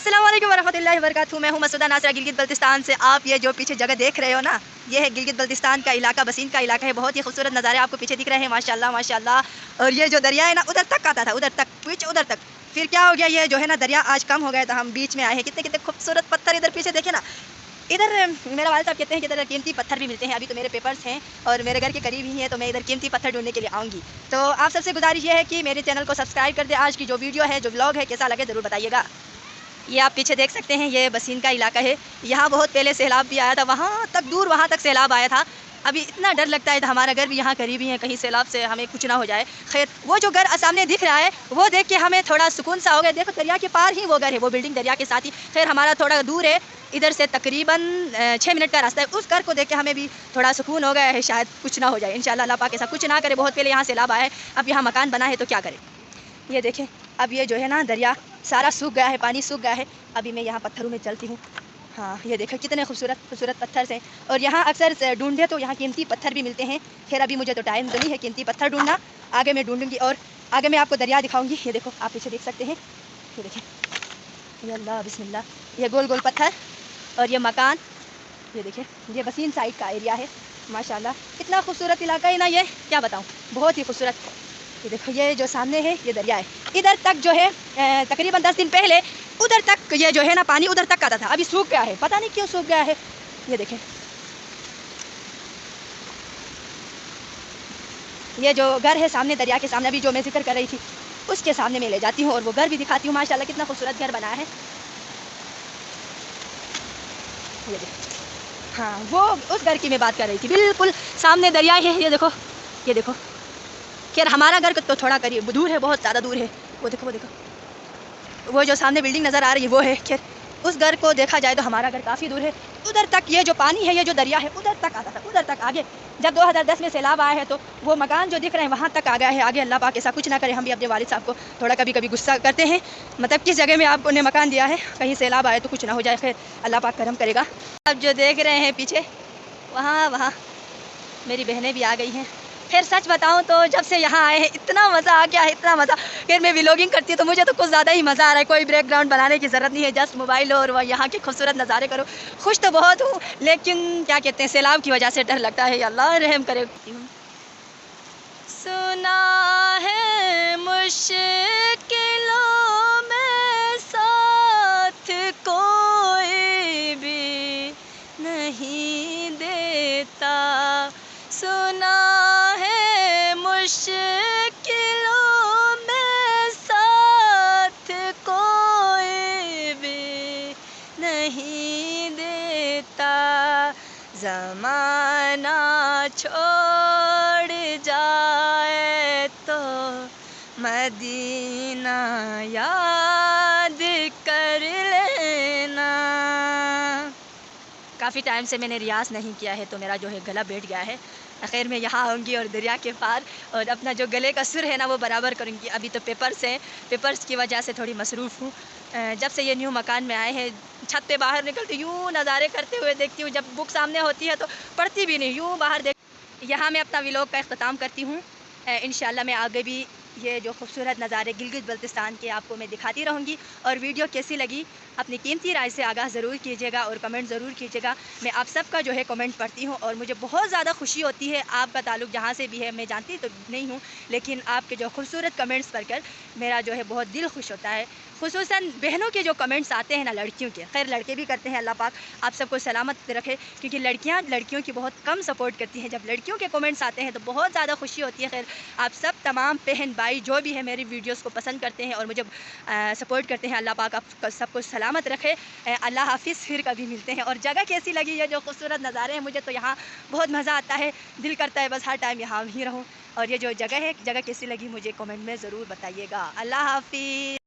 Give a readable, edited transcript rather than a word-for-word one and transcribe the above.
अस्सलाम वालेकुम वरहमतुल्लाहि वबरकातुहू। मैं हूँ मसूदा नासरा गिलगित बल्तिस्तान से। आप ये जो पीछे जगह देख रहे हो ना, ये है गिलगित बल्तिस्तान का इलाका, बसीन का इलाका है। बहुत ही खूबसूरत नज़ारे आपको पीछे दिख रहे हैं, माशाल्लाह माशाल्लाह। और ये जो दरिया है ना, उधर तक आता था, उधर तक, पीछे उधर तक। फिर क्या हो गया, ये जो है ना दरिया आज कम हो गया था, हम बीच में आए हैं। कितने कितने खूबसूरत पत्थर इधर पीछे देखे ना। इधर मेरा वालिद साहब कहते हैं कि इधर कीमती पत्थर भी मिलते हैं। अभी तो मेरे पेपर्स हैं और मेरे घर के करीब ही हैं, तो मैं इधर कीमती पत्थर ढूंढने के लिए आऊँगी। तो आप सबसे गुजारिश ये है कि मेरे चैनल को सब्सक्राइब कर दे। आज की जो वीडियो है, जो व्लॉग है, कैसा लगे ज़रूर बताइएगा। ये आप पीछे देख सकते हैं, ये बसीन का इलाका है। यहाँ बहुत पहले सैलाब भी आया था, वहाँ तक दूर, वहाँ तक सैलाब आया था। अभी इतना डर लगता है, हमारा घर भी यहाँ करीब ही है, कहीं सैलाब से हमें कुछ ना हो जाए। खैर, वो जो घर सामने दिख रहा है, वो देख के हमें थोड़ा सुकून सा हो गया। देखो दरिया के पार ही वो घर है, वो बिल्डिंग दरिया के साथ ही। खैर, हमारा थोड़ा दूर है, इधर से तकरीबन 6 मिनट का रास्ता है। उस घर को देख के हमें भी थोड़ा सुकून हो गया है, शायद कुछ ना हो जाए। इंशाल्लाह अल्लाह पाक ऐसा कुछ ना करे। बहुत पहले यहाँ सैलाब आया है, अब यहाँ मकान बना है तो क्या करें। ये देखें, अब ये जो है ना दरिया सारा सूख गया है, पानी सूख गया है। अभी मैं यहाँ पत्थरों में चलती हूँ। हाँ, ये देखो कितने खूबसूरत खूबसूरत पत्थर हैं। और यहाँ अक्सर ढूंढे तो यहाँ कीमती पत्थर भी मिलते हैं। खैर, अभी मुझे तो टाइम तो नहीं है कीमती पत्थर ढूंढना, आगे मैं ढूंढूंगी और आगे मैं आपको दरिया दिखाऊंगी। ये देखो, आप पीछे देख सकते हैं, ये देखें, ये अल्लाह बिस्मिल्लाह, ये गोल गोल पत्थर और ये मकान। ये देखें, ये बसीन साइड का एरिया है, माशाल्लाह। कितना खूबसूरत इलाका है ना, ये क्या बताऊँ, बहुत ही खूबसूरत। ये देखो, ये जो सामने है ये दरिया है। इधर तक जो है तकरीबन 10 दिन पहले उधर तक ये जो है ना पानी उधर तक आता था, अभी सूख गया है, पता नहीं क्यों सूख गया है। ये देखें, ये जो घर है सामने दरिया के सामने, अभी जो मैं जिक्र कर रही थी, उसके सामने मैं ले जाती हूँ और वो घर भी दिखाती हूँ। माशाल्लाह कितना खूबसूरत घर बना है। ये देखो, हाँ, वो उस घर की मैं बात कर रही थी, बिल्कुल सामने दरिया है। ये देखो, ये देखो। खैर, हमारा घर तो थोड़ा करीब दूर है, बहुत ज़्यादा दूर है। वो देखो, वो देखो, वो जो सामने बिल्डिंग नज़र आ रही है वो है। खैर, उस घर को देखा जाए तो हमारा घर काफ़ी दूर है। उधर तक ये जो पानी है, ये जो दरिया है, उधर तक आता था, उधर तक आगे। जब 2010 में सैलाब आया है तो वो मकान जो दिख रहे हैं वहाँ तक आ गया है। आगे अल्लाह पाक ऐसा कुछ ना करे। हम भी अपने वालिद साहब को थोड़ा कभी कभी गुस्सा करते हैं, मतलब किस जगह में आपको ने मकान दिया है, कहीं सैलाब आए तो कुछ ना हो जाए। खैर, अल्लाह पाक करम करेगा। अब जो देख रहे हैं पीछे, वहाँ मेरी बहनें भी आ गई हैं। फिर सच बताऊं तो जब से यहाँ आए हैं इतना मज़ा आ गया है, इतना मज़ा। फिर मैं व्लॉगिंग करती हूँ तो मुझे तो कुछ ज़्यादा ही मज़ा आ रहा है। कोई बैकग्राउंड बनाने की ज़रूरत नहीं है, जस्ट मोबाइल लो और वह यहाँ के खूबसूरत नज़ारे करो। खुश तो बहुत हूँ, लेकिन क्या कहते हैं, सैलाब की वजह से डर लगता है। अल्लाह रहम करे। सुना है मुश्किलों में साथ कोई भी नहीं देता, सुना है मुश्किलों में साथ कोई भी नहीं देता, ज़माना छोड़ जाए तो मदीना याद कर लेना। काफ़ी टाइम से मैंने रियाज़ नहीं किया है तो मेरा जो है गला बैठ गया है। खैर, मैं यहाँ आऊँगी और दरिया के पार और अपना जो गले का सुर है ना वो बराबर करूँगी। अभी तो पेपर्स हैं, पेपर्स की वजह से थोड़ी मसरूफ़ हूँ। जब से ये न्यू मकान में आए हैं, छत पे बाहर निकलती यूँ नज़ारे करते हुए देखती हूँ। जब बुक सामने होती है तो पढ़ती भी नहीं, यूँ बाहर देख। यहाँ मैं अपना व्लॉग का इख्तिताम करती हूँ। इंशाल्लाह मैं आगे भी ये जो खूबसूरत नज़ारे गिलगित बल्तिस्तान के आपको मैं दिखाती रहूँगी। और वीडियो कैसी लगी अपनी कीमती राय से आगाह ज़रूर कीजिएगा और कमेंट ज़रूर कीजिएगा। मैं आप सबका जो है कमेंट पढ़ती हूँ और मुझे बहुत ज़्यादा खुशी होती है। आपका ताल्लुक़ जहाँ से भी है, मैं जानती तो नहीं हूँ, लेकिन आपके जो खूबसूरत कमेंट्स पढ़कर मेरा जो है बहुत दिल खुश होता है। खुसूसन बहनों के जो कमेंट्स आते हैं ना, लड़कियों के, खैर लड़के भी करते हैं, अल्लाह पाक आप सबको सलामत रखे, क्योंकि लड़कियां लड़कियों की बहुत कम सपोर्ट करती हैं। जब लड़कियों के कमेंट्स आते हैं तो बहुत ज़्यादा खुशी होती है। खैर, आप सब तमाम बहन भाई जो भी है मेरी वीडियोस को पसंद करते हैं और मुझे सपोर्ट करते हैं, अल्लाह पाक आप सबको सलामत रखे। अल्लाह हाफिज़। फिर कभी मिलते हैं। और जगह कैसी लगी, ये जो खूबसूरत नज़ारे हैं, मुझे तो यहाँ बहुत मज़ा आता है, दिल करता है बस हर टाइम यहाँ ही रहूँ। और ये जो जगह है, जगह कैसी लगी मुझे कमेंट में ज़रूर बताइएगा। अल्लाह हाफिज़।